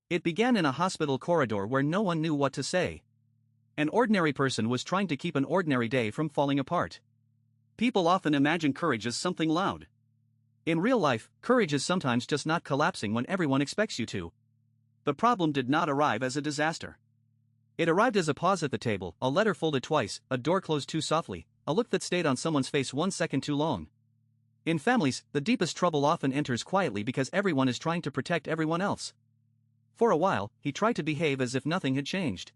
It began in a hospital corridor where no one knew what to say. An ordinary person was trying to keep an ordinary day from falling apart. People often imagine courage as something loud. In real life, courage is sometimes just not collapsing when everyone expects you to. The problem did not arrive as a disaster. It arrived as a pause at the table, a letter folded twice, a door closed too softly, a look that stayed on someone's face 1 second too long. In families, the deepest trouble often enters quietly because everyone is trying to protect everyone else. For a while, he tried to behave as if nothing had changed.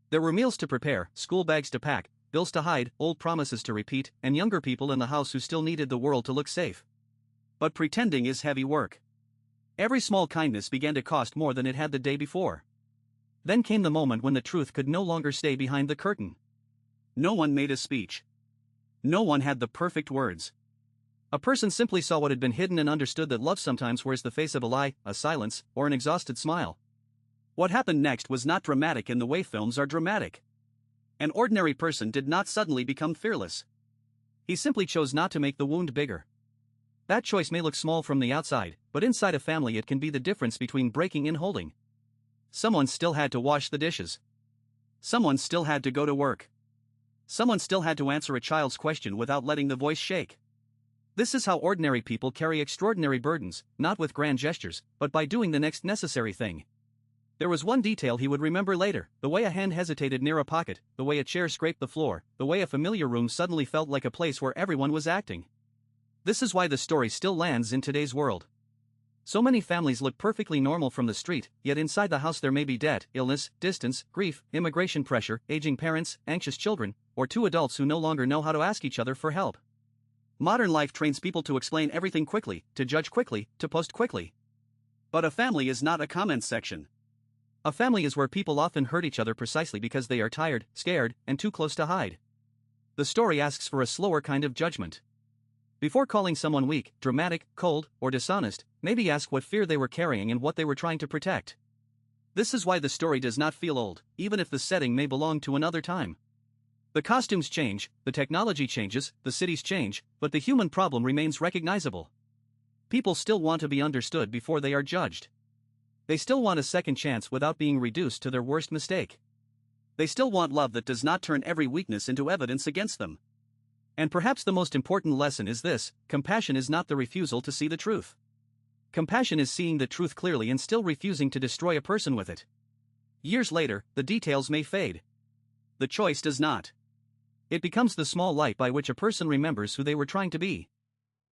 There were meals to prepare, school bags to pack, bills to hide, old promises to repeat, and younger people in the house who still needed the world to look safe. But pretending is heavy work. Every small kindness began to cost more than it had the day before. Then came the moment when the truth could no longer stay behind the curtain. No one made a speech. No one had the perfect words. A person simply saw what had been hidden and understood that love sometimes wears the face of a lie, a silence, or an exhausted smile. What happened next was not dramatic in the way films are dramatic. An ordinary person did not suddenly become fearless. He simply chose not to make the wound bigger. That choice may look small from the outside, but inside a family it can be the difference between breaking and holding. Someone still had to wash the dishes. Someone still had to go to work. Someone still had to answer a child's question without letting the voice shake. This is how ordinary people carry extraordinary burdens, not with grand gestures, but by doing the next necessary thing. There was one detail he would remember later: the way a hand hesitated near a pocket, the way a chair scraped the floor, the way a familiar room suddenly felt like a place where everyone was acting. This is why the story still lands in today's world. So many families look perfectly normal from the street, yet inside the house there may be debt, illness, distance, grief, immigration pressure, aging parents, anxious children, or two adults who no longer know how to ask each other for help. Modern life trains people to explain everything quickly, to judge quickly, to post quickly. But a family is not a comment section. A family is where people often hurt each other precisely because they are tired, scared, and too close to hide. The story asks for a slower kind of judgment. Before calling someone weak, dramatic, cold, or dishonest, maybe ask what fear they were carrying and what they were trying to protect. This is why the story does not feel old, even if the setting may belong to another time. The costumes change, the technology changes, the cities change, but the human problem remains recognizable. People still want to be understood before they are judged. They still want a second chance without being reduced to their worst mistake. They still want love that does not turn every weakness into evidence against them. And perhaps the most important lesson is this: compassion is not the refusal to see the truth. Compassion is seeing the truth clearly and still refusing to destroy a person with it. Years later, the details may fade. The choice does not. It becomes the small light by which a person remembers who they were trying to be.